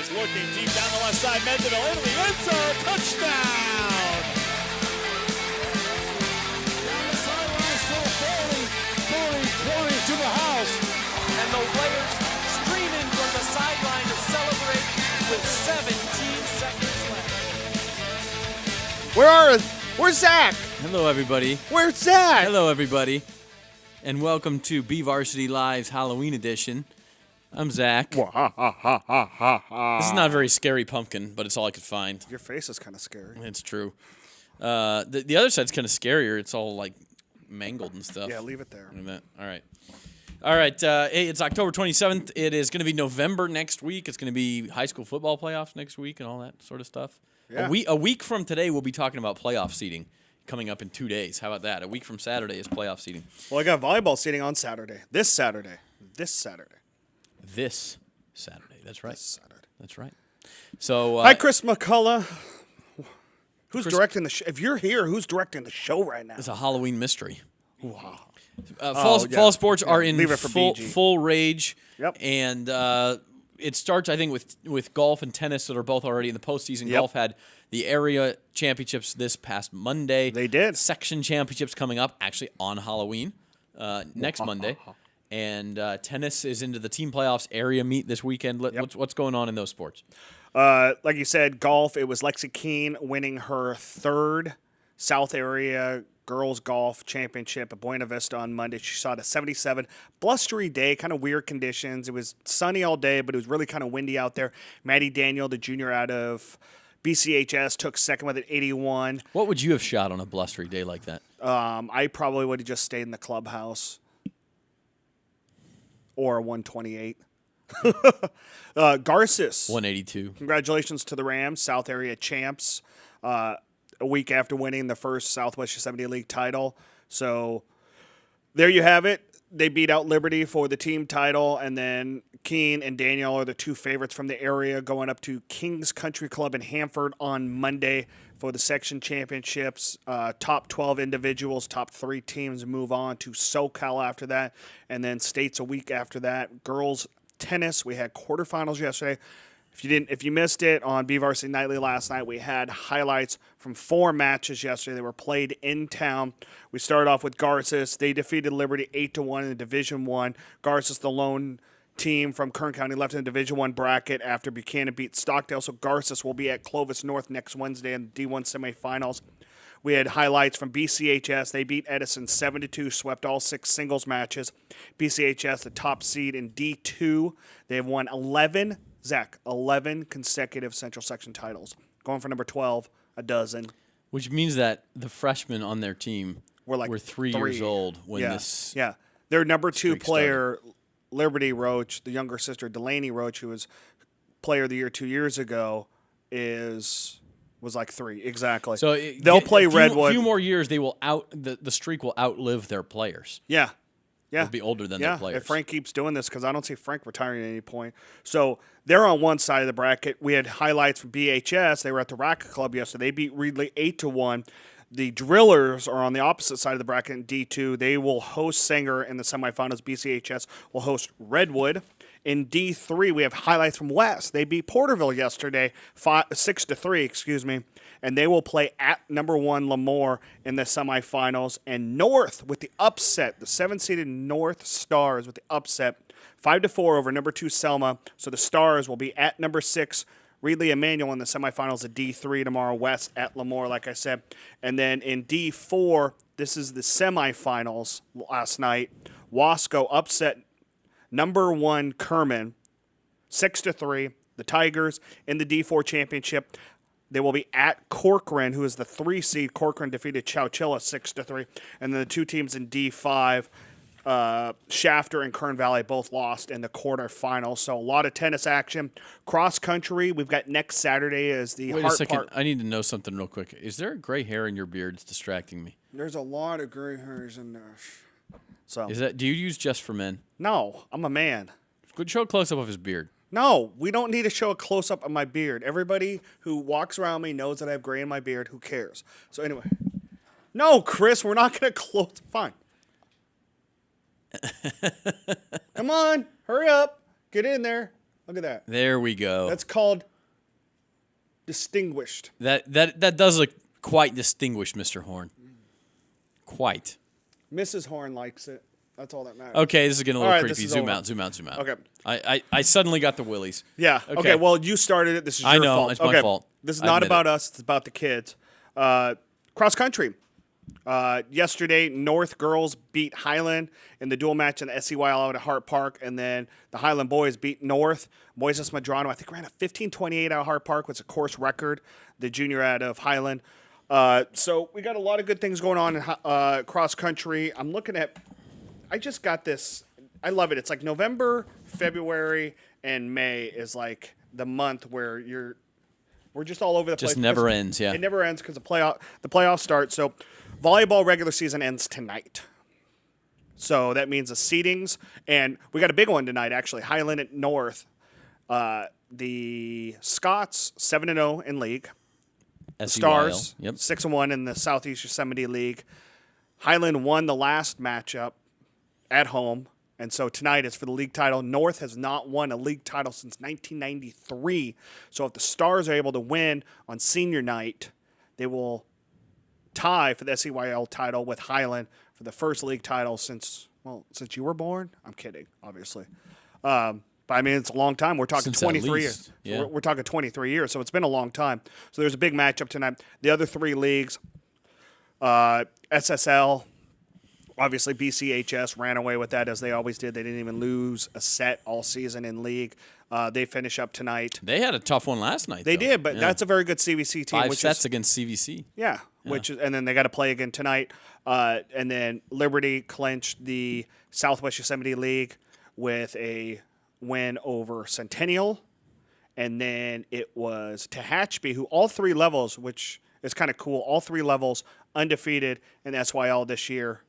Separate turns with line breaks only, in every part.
is looking deep down the left side. Mendeville into the end zone. Touchdown!
Down the sideline, still 40, 20 to the house.
And the players streaming from the sideline to celebrate with 17 seconds left.
Where's Zach?
Hello, everybody.
Where's Zach?
Hello, everybody. And welcome to BVarsity Live's Halloween edition. I'm Zach. This is not a very scary pumpkin, but it's all I could find.
Your face is kind of scary.
It's true. The other side's kind of scarier. It's all, like, mangled and stuff.
Yeah, leave it there.
All right. All right. Hey, it's October 27th. It is going to be November next week. It's going to be high school football playoffs next week and all that sort of stuff.
Yeah.
A week from today, we'll be talking about playoff seeding coming up in 2 days. How about that? A week from Saturday is playoff seeding.
Well, I got volleyball seating on Saturday. This Saturday.
This Saturday. That's right.
This Saturday.
That's right. So
hi, Chris McCullough. Who's directing the show? If you're here, who's directing the show right now?
It's a Halloween mystery.
Wow.
Fall sports are in
Leave it for BG.
full rage.
Yep.
And it starts, I think, with golf and tennis that are both already in the postseason.
Yep.
Golf had the area championships this past Monday.
They did.
Section championships coming up, actually, on Halloween next Monday. And tennis is into the team playoffs area meet this weekend. What's going on in those sports?
Like you said, golf, it was Lexi Keene winning her third South Area Girls Golf Championship at Buena Vista on Monday. She shot a 77. Blustery day, kind of weird conditions. It was sunny all day, but it was really kind of windy out there. Maddie Daniel, the junior out of BCHS, took second with an 81.
What would you have shot on a blustery day like that?
I probably would have just stayed in the clubhouse. Or a 128. Garces.
182.
Congratulations to the Rams, South Area champs, a week after winning the first Southwest Yosemite League title. So there you have it. They beat out Liberty for the team title, and then Keene and Daniel are the two favorites from the area going up to Kings Country Club in Hanford on Monday for the section championships. Top 12 individuals, top 3 teams move on to SoCal after that, and then states a week after that. Girls tennis, we had quarterfinals yesterday. If you missed it on BVarsity Nightly last night, we had highlights from 4 matches yesterday that were played in town. We started off with Garces. They defeated Liberty 8-1 in the Division I. Garces, the lone team from Kern County, left in the Division I bracket after Buchanan beat Stockdale. So Garces will be at Clovis North next Wednesday in the D1 semifinals. We had highlights from BCHS. They beat Edison 7-2, swept all 6 singles matches. BCHS, the top seed in D2. They have won 11 consecutive Central Section titles. Going for number 12, a dozen.
Which means that the freshmen on their team were 3 years old when this.
Yeah, their number 2
streak
player, Liberty Roach, the younger sister Delaney Roach, who was player of the year 2 years ago, was like 3 exactly.
So
they'll play Redwood.
A few more years, they will the streak will outlive their players.
Yeah.
They'll be older than their players.
If Frank keeps doing this, because I don't see Frank retiring at any point. So they're on one side of the bracket. We had highlights from BHS. They were at the Racket Club yesterday. They beat Reedley 8-1. The Drillers are on the opposite side of the bracket in D2. They will host Sanger in the semifinals. BCHS will host Redwood. In D3, we have highlights from West. They beat Porterville yesterday, 6-3, and they will play at number 1 Lemoore in the semifinals. And North with the upset, the 7-seeded North Stars with the upset, 5-4 over number 2 Selma. So the Stars will be at number 6 Reedley Emmanuel in the semifinals of D3 tomorrow. West at Lemoore, like I said. And then in D4, this is the semifinals last night. Wasco upset number 1 Kerman, 6-3. The Tigers in the D4 championship. They will be at Corcoran, who is the 3 seed. Corcoran defeated Chowchilla 6-3. And then the 2 teams in D5, Shafter and Kern Valley both lost in the quarterfinals. So a lot of tennis action. Cross country, we've got next Saturday is the
Wait
Hart
a second.
Park.
I need to know something real quick. Is there a gray hair in your beard? It's distracting me.
There's a lot of gray hairs in there. So
Do you use Just for Men?
no, I'm a man.
Good, show a close up of his beard.
No, we don't need to show a close-up of my beard. Everybody who walks around me knows that I have gray in my beard. Who cares? So anyway. No, Chris, we're not going to close. Fine. Come on. Hurry up. Get in there. Look at that.
There we go.
That's called distinguished.
That does look quite distinguished, Mr. Horn. Quite.
Mrs. Horn likes it. That's all that matters.
Okay, this is getting a little
All right,
creepy.
this is
Zoom
over.
out, zoom out, zoom out.
Okay.
I suddenly got the willies.
Yeah. Okay. Well, you started it. This is your
I know.
fault.
It's my fault.
This is
I
not
admit
about
it.
us. It's about the kids. Cross country. Yesterday, North girls beat Highland in the dual match in the SCYL out at Hart Park, and then the Highland boys beat North. Moises Medrano, I think, ran a 15:28 out of Hart Park, which is a course record. The junior out of Highland. So we got a lot of good things going on in cross country. I'm looking at. I just got this. I love it. It's like November, February, and May is like the month where we're just all over the place.
Just never ends, yeah.
It never ends because the playoffs start. So volleyball regular season ends tonight. So that means the seedings, and we got a big one tonight actually. Highland at North. The Scots 7-0 in league. Stars 6-1 in the Southeast Yosemite League. Highland won the last matchup at home, and so tonight is for the league title. North has not won a league title since 1993. So if the Stars are able to win on senior night, they will tie for the SEYL title with Highland for the first league title since you were born. I'm kidding, obviously. But I mean, it's a long time. We're talking 23 years.
Yeah.
We're talking 23 years, so it's been a long time. So there's a big matchup tonight. The other three leagues, SSL, obviously BCHS ran away with that as they always did. They didn't even lose a set all season in league. They finish up tonight.
They had a tough one last night.
They
though.
did, but
Yeah.
that's a very good CVC team.
5 sets against CVC.
Yeah, and then they got to play again tonight. And then Liberty clinched the Southwest Yosemite League with a win over Centennial. And then it was Tehachapi, who all three levels, which is kind of cool, all three levels undefeated in SYL this year.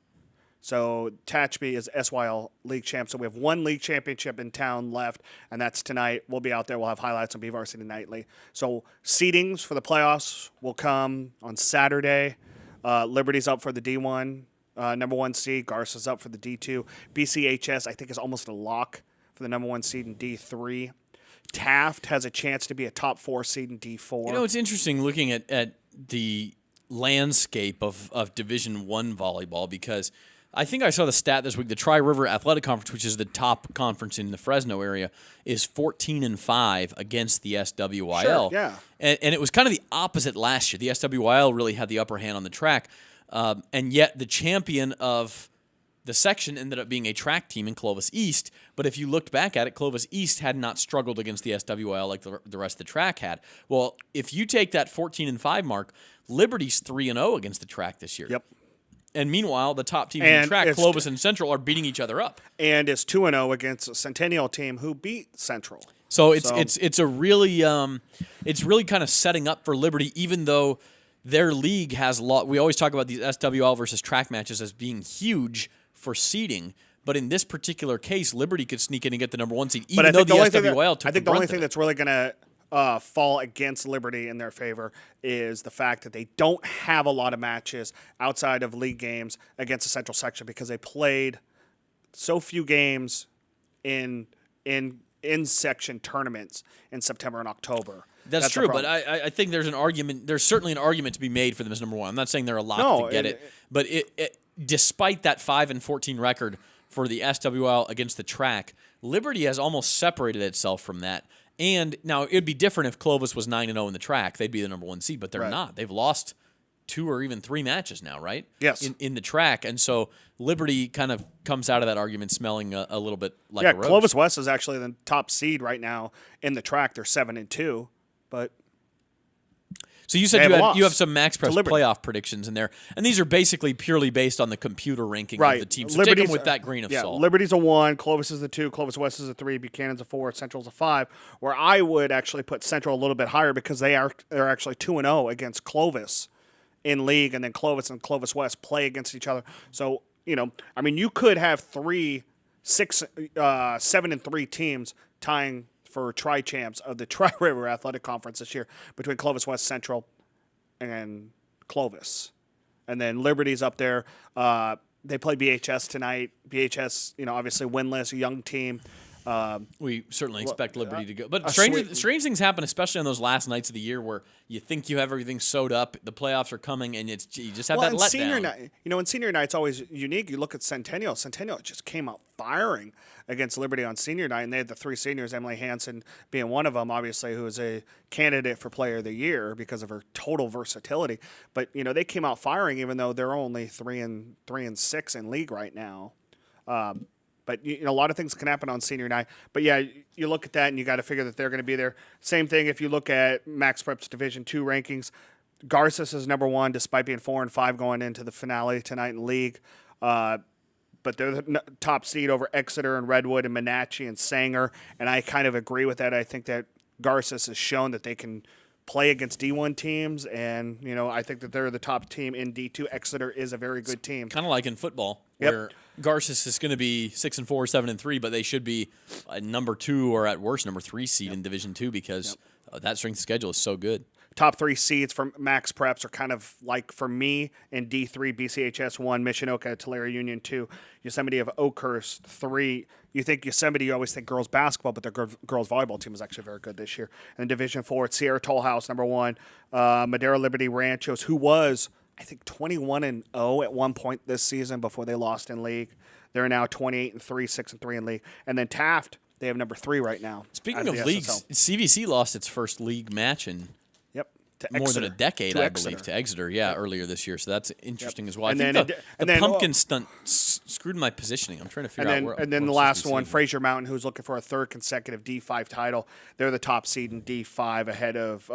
So Tehachapi is SYL league champ. So we have one league championship in town left, and that's tonight. We'll be out there. We'll have highlights on BVarsity Nightly. So seedings for the playoffs will come on Saturday. Liberty's up for the D1, number one seed. Garza's up for the D2. BCHS, I think, is almost a lock for the number one seed in D3. Taft has a chance to be a top 4 seed in D4.
You know, it's interesting looking at the landscape of Division I volleyball, because I think I saw the stat this week. The Tri-River Athletic Conference, which is the top conference in the Fresno area, is 14-5 against the SWYL.
Sure, yeah.
And it was kind of the opposite last year. The SWYL really had the upper hand on the track, and yet the champion of the section ended up being a track team in Clovis East. But if you looked back at it, Clovis East had not struggled against the SWL like the rest of the track had. Well, if you take that 14-5 mark, Liberty's 3-0 against the track this year.
Yep.
And meanwhile, the top teams in the track, Clovis and Central, are beating each other up.
And it's 2-0 against a Centennial team who beat Central.
So it's a really it's really kind of setting up for Liberty, even though their league has a lot. We always talk about these SWL versus track matches as being huge for seeding, but in this particular case, Liberty could sneak in and get the number one seed, even though the SWL took
I think the
brunt
only
of
thing
it.
that's really going to fall against Liberty in their favor is the fact that they don't have a lot of matches outside of league games against the Central section because they played so few games in section tournaments in September and October.
That's true, but I think there's an argument. There's certainly an argument to be made for them as number one. I'm not saying they're a lock to get it, but despite that 5-14 record for the SWL against the track, Liberty has almost separated itself from that. And now it'd be different if Clovis was 9-0 in the track; they'd be the number one seed, but they're not. They've lost 2 or even 3 matches now, right?
Yes.
In the track, and so Liberty kind of comes out of that argument smelling a little bit like a rose.
Clovis West is actually the top seed right now in the track. They're 7-2, but.
So you said you have some Max Press playoff predictions in there, and these are basically purely based on the computer ranking of the teams. So take them with that grain of salt.
Liberty's a 1, Clovis is a 2, Clovis West is a 3, Buchanan's a 4, Central's a 5. Where I would actually put Central a little bit higher because they're actually 2-0 against Clovis in league, and then Clovis and Clovis West play against each other. So you could have 7-3 teams tying for tri-champs of the Tri-River Athletic Conference this year between Clovis West, Central, and Clovis. And then Liberty's up there. They play BHS tonight. BHS, obviously winless, a young team.
We certainly expect Liberty to go. But
sweet-
strange things happen, especially on those last nights of the year where you think you have everything sewed up, the playoffs are coming, and you just have that
and
letdown.
senior night, and senior night's always unique. You look at Centennial. Centennial just came out firing against Liberty on senior night, and they had the three seniors, Emily Hansen being one of them, obviously, who is a candidate for Player of the Year because of her total versatility. But they came out firing, even though they're only 3-6 in league right now. But a lot of things can happen on senior night. But yeah, you look at that and you got to figure that they're going to be there. Same thing if you look at Max Prep's Division II rankings. Garces is number 1, despite being 4-5 going into the finale tonight in league. But they're the top seed over Exeter and Redwood and Monache and Sanger. And I kind of agree with that. I think that Garces has shown that they can play against D1 teams, and I think that they're the top team in D2. Exeter is a very good team.
Kind of like in football, where Garces is going to be 6-4, 7-3, but they should be a number 2 or at worst number 3 seed in Division II because that strength of schedule is so good.
Top 3 seeds for Max Preps are kind of like, for me, in D3, BCHS 1, Mission Oka, Tulare Union 2, Yosemite of Oakhurst 3. You think Yosemite, you always think girls basketball, but their girls volleyball team is actually very good this year. And in Division 4, it's Sierra Toll House, number 1, Madera Liberty Ranchos, who was, I think, 21-0 at one point this season before they lost in league. They're now 28-3, 6-3 in league. And then Taft, they have number 3 right now.
Speaking of leagues, CVC lost its first league match in more than a decade, I believe, to Exeter, earlier this year. So that's interesting as well.
And
I think the
then
pumpkin stunt screwed my positioning. I'm trying to figure out where.
And then the last one, Fraser Mountain, who's looking for a 3rd consecutive D5 title. They're the top seed in D5 ahead of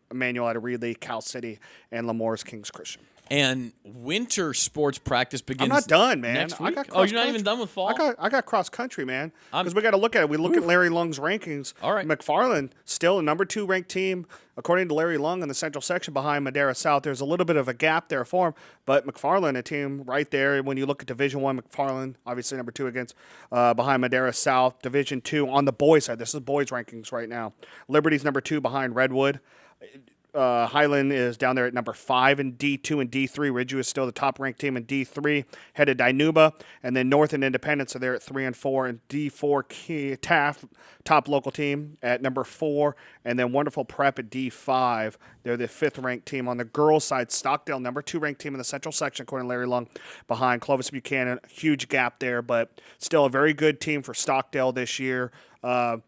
Emmanuel Reedley, Cal City, and Lemore's Kings Christian.
And winter sports practice begins.
I'm not done, man.
Next week?
You're
not even done with fall?
I got cross country, man. Because we got to look at it. We look at Larry Lung's rankings.
All right.
McFarland, still a number 2 ranked team, according to Larry Lung, in the central section behind Madera South. There's a little bit of a gap there for him, but McFarland, a team right there. When you look at Division I, McFarland, obviously number 2 against behind Madera South. Division II on the boys side. This is boys rankings right now. Liberty's number 2 behind Redwood. Highland is down there at number 5 in D2 and D3. Ridgeview is still the top-ranked team in D3, head of Dinuba. And then North and Independence are there at 3 and 4. And D4, Taft, top local team at number 4. And then Wonderful Prep at D5. They're the 5th-ranked team. On the girls' side, Stockdale, number 2 ranked team in the central section, according to Larry Lung, behind Clovis Buchanan. Huge gap there, but still a very good team for Stockdale this year. Good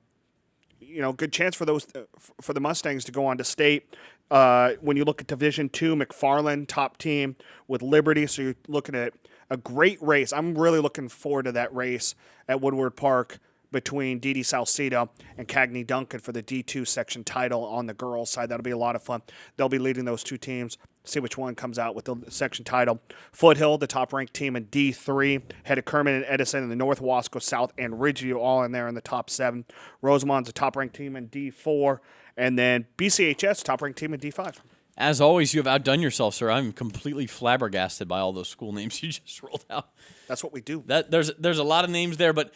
chance for the Mustangs to go on to state. When you look at Division II, McFarland, top team with Liberty. So you're looking at a great race. I'm really looking forward to that race at Woodward Park between D.D. Salcedo and Cagney Duncan for the D2 section title on the girls' side. That'll be a lot of fun. They'll be leading those 2 teams. See which one comes out with the section title. Foothill, the top-ranked team in D3. Head of Kerman and Edison in the North, Wasco South, and Ridgeview all in there in the top 7. Rosamond's a top-ranked team in D4. And then BCHS, top-ranked team in D5.
As always, you have outdone yourself, sir. I'm completely flabbergasted by all those school names you just rolled out.
That's what we do.
There's a lot of names there, but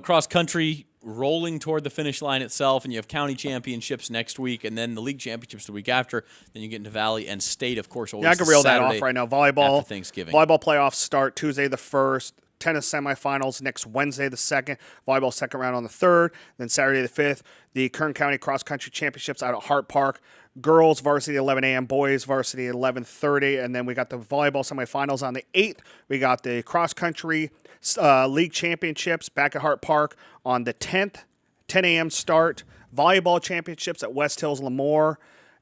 cross country rolling toward the finish line itself, and you have county championships next week, and then the league championships the week after. Then you get into Valley and State, of course.
I can reel that off right now. Volleyball
after Thanksgiving.
Volleyball playoffs start Tuesday the 1st. Tennis semifinals next Wednesday the 2nd. Volleyball second round on the 3rd. Then Saturday the 5th. The Kern County Cross Country Championships out at Hart Park. Girls varsity 11 a.m. Boys varsity 11:30. And then we got the volleyball semifinals on the 8th. We got the cross country league championships back at Hart Park on the 10th. 10 a.m. start. Volleyball championships at West Hills Lemoore.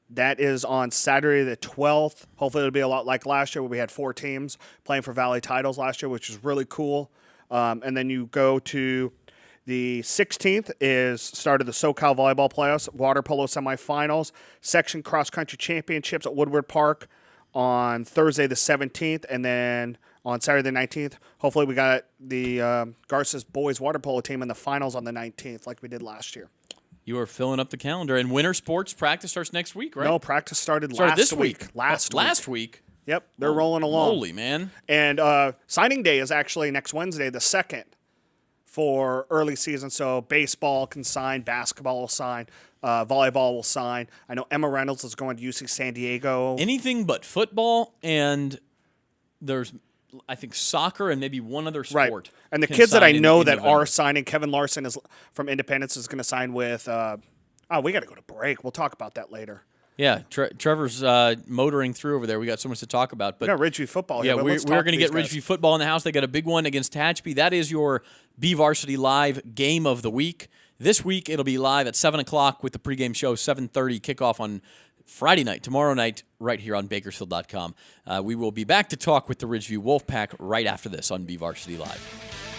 That is on Saturday the 12th. Hopefully it'll be a lot like last year where we had 4 teams playing for Valley titles last year, which is really cool. And then you go to the 16th is start of the SoCal Volleyball Playoffs, Water Polo Semifinals, Section Cross Country Championships at Woodward Park on Thursday the 17th. And then on Saturday the 19th, hopefully we got the Garces Boys Water Polo team in the finals on the 19th like we did last year.
You are filling up the calendar. And winter sports practice starts next week, right?
No, practice started last week.
Last week?
Yep, they're rolling along.
Holy, man.
And signing day is actually next Wednesday, the 2nd, for early season. So baseball can sign, basketball will sign, volleyball will sign. I know Emma Reynolds is going to UC San Diego.
Anything but football, and there's I think soccer and maybe one other
Right.
sport.
And the
can
kids that I
sign
know
in
that
November.
are signing, Kevin Larson is from Independence is going to sign with. We got to go to break. We'll talk about that later.
Yeah, Trevor's motoring through over there. We got so much to talk about. But
We got Ridgeview football here.
yeah,
but
we're
let's talk
going to get
these guys.
Ridgeview football in the house. They got a big one against Tehachapi. That is your BVarsity Live game of the week. This week it'll be live at 7 o'clock with the pregame show, 7:30 kickoff on Friday night, tomorrow night, right here on Bakersfield.com. We will be back to talk with the Ridgeview Wolfpack right after this on BVarsity Live.